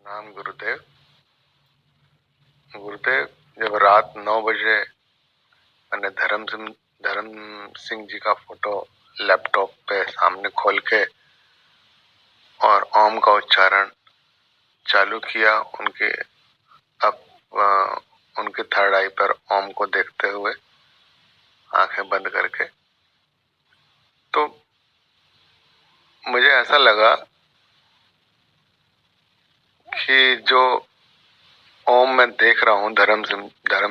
नाम गुरुदेव। गुरुदेव, जब रात 9 बजे मैंने धर्म सिंह जी का फोटो लैपटॉप पे सामने खोल के और ओम का उच्चारण चालू किया, उनके थर्ड आई पर ओम को देखते हुए आंखें बंद करके, तो मुझे ऐसा लगा कि जो ओम मैं देख रहा हूँ धर्म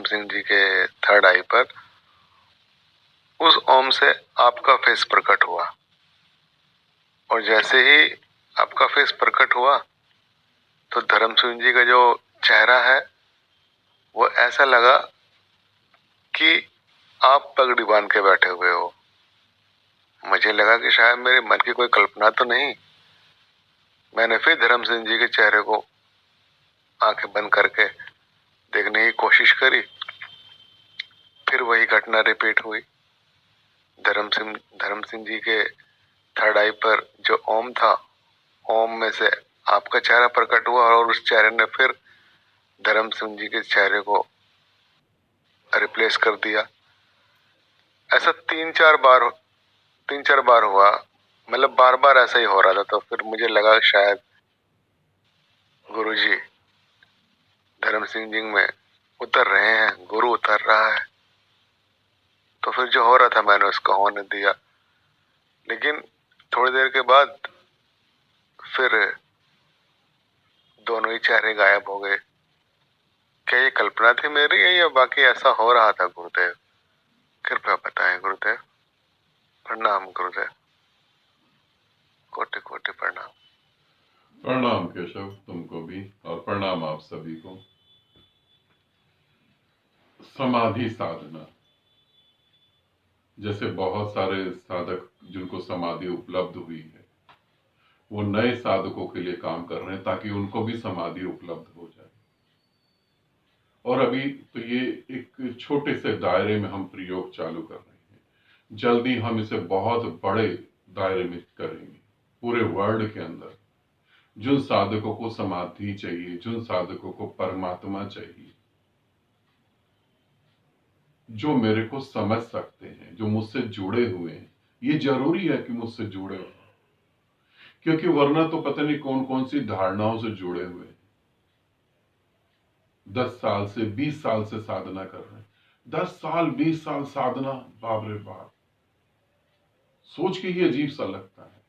सिंह जी के थर्ड आई पर, उस ओम से आपका फेस प्रकट हुआ। और जैसे ही आपका फेस प्रकट हुआ तो धर्म सिंह जी का जो चेहरा है वो ऐसा लगा कि आप पगड़ी बांध के बैठे हुए हो। मुझे लगा कि शायद मेरे मन की कोई कल्पना तो नहीं। मैंने फिर धर्म सिंह जी के चेहरे को आंखें बंद करके देखने की कोशिश करी। फिर वही घटना रिपीट हुई। धर्म सिंह जी के थर्ड आई पर जो ओम था, ओम में से आपका चेहरा प्रकट हुआ और उस चेहरे ने फिर धर्म सिंह जी के चेहरे को रिप्लेस कर दिया। ऐसा तीन चार बार हुआ। मतलब बार बार ऐसा ही हो रहा था। तो फिर मुझे लगा शायद गुरुजी धर्म सिंह जी में उतर रहे हैं, गुरु उतर रहा है। तो फिर जो हो रहा था मैंने उसको होने दिया। लेकिन थोड़ी देर के बाद फिर दोनों ही चेहरे गायब हो गए। क्या ये कल्पना थी मेरी या बाकी ऐसा हो रहा था गुरुदेव? कृपया बताएं गुरुदेव। प्रणाम गुरुदेव, कोटि कोटि प्रणाम। प्रणाम केशव, तुमको भी, और प्रणाम आप सभी को। समाधि साधना, जैसे बहुत सारे साधक जिनको समाधि उपलब्ध हुई है, वो नए साधकों के लिए काम कर रहे हैं ताकि उनको भी समाधि उपलब्ध हो जाए। और अभी तो ये एक छोटे से दायरे में हम प्रयोग चालू कर रहे हैं। जल्दी हम इसे बहुत बड़े दायरे में करेंगे, पूरे वर्ल्ड के अंदर। जिन साधकों को समाधि चाहिए, जिन साधकों को परमात्मा चाहिए, जो मेरे को समझ सकते हैं, जो मुझसे जुड़े हुए हैं। ये जरूरी है कि मुझसे जुड़े हो, क्योंकि वरना तो पता नहीं कौन कौन सी धारणाओं से जुड़े हुए हैं। 10 साल से 20 साल से साधना कर रहे हैं। 10 साल 20 साल साधना, बाप रे बाप, सोच के ही अजीब सा लगता है।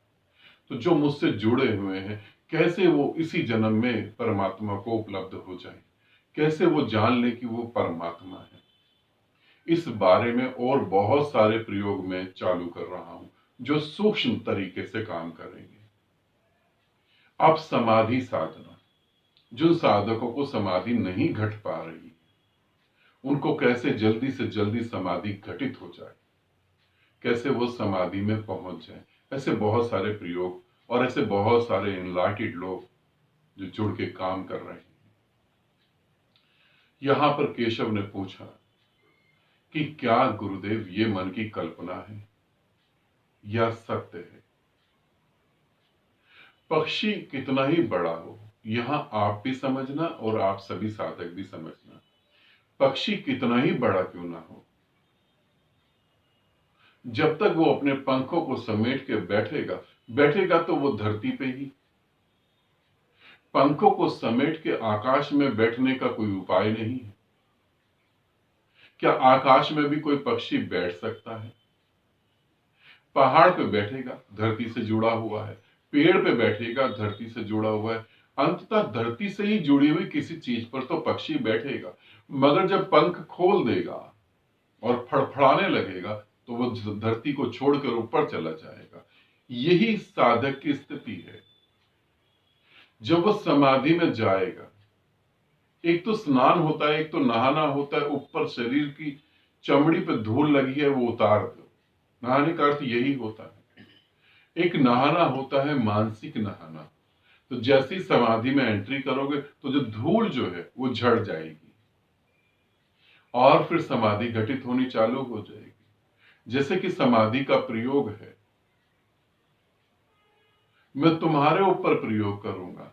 तो जो मुझसे जुड़े हुए हैं, कैसे वो इसी जन्म में परमात्मा को उपलब्ध हो जाए, कैसे वो जान ले कि वो परमात्मा है। इस बारे में और बहुत सारे प्रयोग मैं चालू कर रहा हूं, जो सूक्ष्म तरीके से काम करेंगे। अब समाधि साधना, जो साधकों को समाधि नहीं घट पा रही, उनको कैसे जल्दी से जल्दी समाधि घटित हो जाए, कैसे वो समाधि में पहुंच जाए। ऐसे बहुत सारे प्रयोग और ऐसे बहुत सारे एनलाइटेड लोग जो जुड़ के काम कर रहे हैं। यहां पर केशव ने पूछा कि क्या गुरुदेव ये मन की कल्पना है या सत्य है? पक्षी कितना ही बड़ा हो, यहां आप भी समझना और आप सभी साधक भी समझना, पक्षी कितना ही बड़ा क्यों ना हो, जब तक वो अपने पंखों को समेट के बैठेगा तो वो धरती पे ही। पंखों को समेट के आकाश में बैठने का कोई उपाय नहीं है। क्या आकाश में भी कोई पक्षी बैठ सकता है? पहाड़ पे बैठेगा, धरती से जुड़ा हुआ है। पेड़ पे बैठेगा, धरती से जुड़ा हुआ है। अंततः धरती से ही जुड़ी हुई किसी चीज पर तो पक्षी बैठेगा। मगर जब पंख खोल देगा और फड़फड़ाने लगेगा तो वो धरती को छोड़कर ऊपर चला जाएगा। यही साधक की स्थिति है। जब वो समाधि में जाएगा, एक तो स्नान होता है, एक तो नहाना होता है। ऊपर शरीर की चमड़ी पे धूल लगी है, वो उतार दो। नहाने का अर्थ यही होता है। एक नहाना होता है मानसिक नहाना। तो जैसी समाधि में एंट्री करोगे तो जो धूल जो है वो झड़ जाएगी और फिर समाधि घटित होनी चालू हो जाएगी। जैसे कि समाधि का प्रयोग है, मैं तुम्हारे ऊपर प्रयोग करूंगा।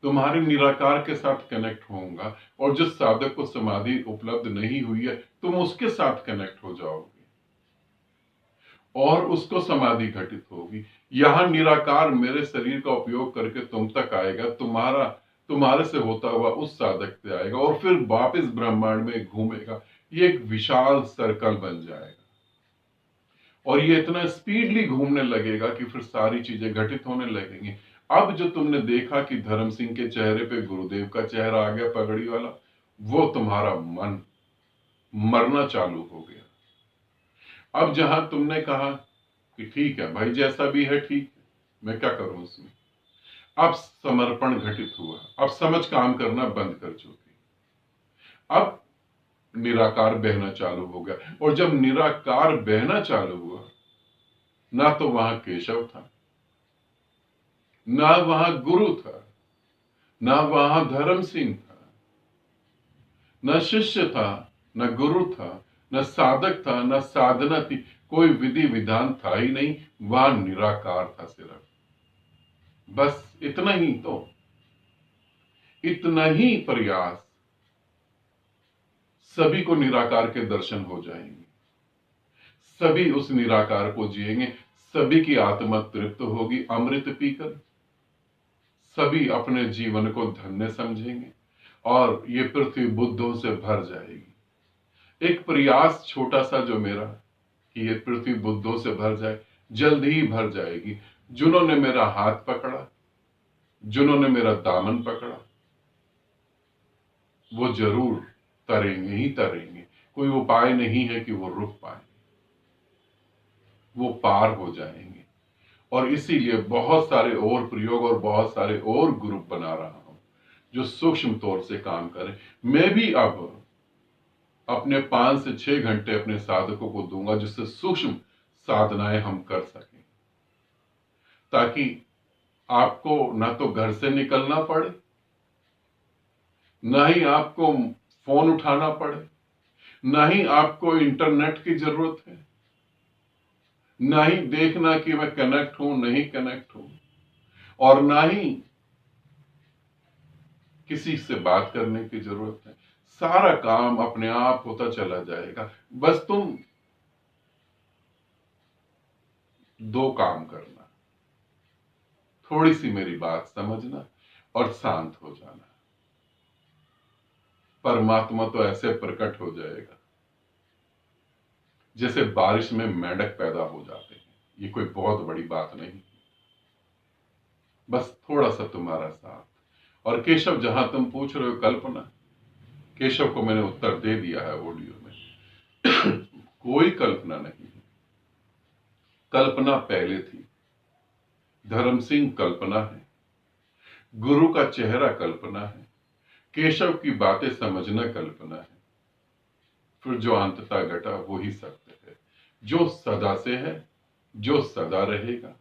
तुम्हारे निराकार के साथ कनेक्ट होऊंगा, और जिस साधक को समाधि उपलब्ध नहीं हुई है तुम उसके साथ कनेक्ट हो जाओगे और उसको समाधि घटित होगी। यहां निराकार मेरे शरीर का उपयोग करके तुम तक आएगा, तुम्हारे से होता हुआ उस साधक से आएगा और फिर वापस ब्रह्मांड में घूमेगा। ये एक विशाल सर्कल बन जाएगा और ये इतना स्पीडली घूमने लगेगा कि फिर सारी चीजें घटित होने लगेंगी। अब जो तुमने देखा कि धर्म सिंह के चेहरे पे गुरुदेव का चेहरा आ गया पगड़ी वाला, वो तुम्हारा मन मरना चालू हो गया। अब जहां तुमने कहा कि ठीक है भाई, जैसा भी है ठीक है, मैं क्या करूं उसमें, अब समर्पण घटित हुआ, अब समझ काम करना बंद कर चुकी, अब निराकार बहना चालू हो गया। और जब निराकार बहना चालू हुआ, ना तो वहां केशव था, ना वहां गुरु था, ना वहां धर्म सिंह था, न शिष्य था, न गुरु था, न साधक था, न साधना थी, कोई विधि विधान था ही नहीं, वहां निराकार था सिर्फ। बस इतना ही, तो इतना ही प्रयास, सभी को निराकार के दर्शन हो जाएंगे, सभी उस निराकार को जिएंगे, सभी की आत्मा तृप्त होगी अमृत पीकर, सभी अपने जीवन को धन्य समझेंगे और ये पृथ्वी बुद्धों से भर जाएगी। एक प्रयास छोटा सा जो मेरा, कि ये पृथ्वी बुद्धों से भर जाए, जल्द ही भर जाएगी। जिन्होंने मेरा हाथ पकड़ा, जिन्होंने मेरा दामन पकड़ा, वो जरूर तरेंगे ही तरेंगे। कोई उपाय नहीं है कि वो रुक पाए, वो पार हो जाएंगे। और इसीलिए बहुत सारे और प्रयोग और बहुत सारे और ग्रुप बना रहा हूं जो सूक्ष्म तौर से काम करें। मैं भी अब अपने 5 से 6 घंटे अपने साधकों को दूंगा जिससे सूक्ष्म साधनाएं हम कर सकें, ताकि आपको ना तो घर से निकलना पड़े, ना ही आपको फोन उठाना पड़े, ना ही आपको इंटरनेट की जरूरत है, ना ही देखना कि मैं कनेक्ट हूं नहीं कनेक्ट हूं, और ना ही किसी से बात करने की जरूरत है। सारा काम अपने आप होता चला जाएगा। बस तुम 2 काम करना, थोड़ी सी मेरी बात समझना और शांत हो जाना। परमात्मा तो ऐसे प्रकट हो जाएगा जैसे बारिश में मेंढक पैदा हो जाते हैं। ये कोई बहुत बड़ी बात नहीं, बस थोड़ा सा तुम्हारा साथ। और केशव, जहां तुम पूछ रहे हो कल्पना, केशव को मैंने उत्तर दे दिया है ऑडियो में। कोई कल्पना नहीं है, कल्पना पहले थी। धर्म सिंह कल्पना है, गुरु का चेहरा कल्पना है, केशव की बातें समझना कल्पना है, फिर जो अंततः घटा वो ही सत्य है, जो सदा से है, जो सदा रहेगा,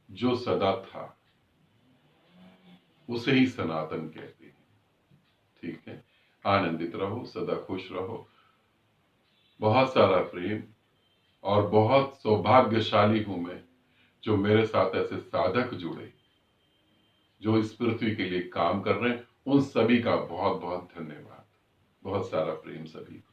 जो सदा था, उसे ही सनातन कहते हैं। ठीक है, आनंदित रहो, सदा खुश रहो, बहुत सारा प्रेम, और बहुत सौभाग्यशाली हूं मैं जो मेरे साथ ऐसे साधक जुड़े जो इस पृथ्वी के लिए काम कर रहे हैं। उन सभी का बहुत बहुत धन्यवाद। बहुत सारा प्रेम सभी को।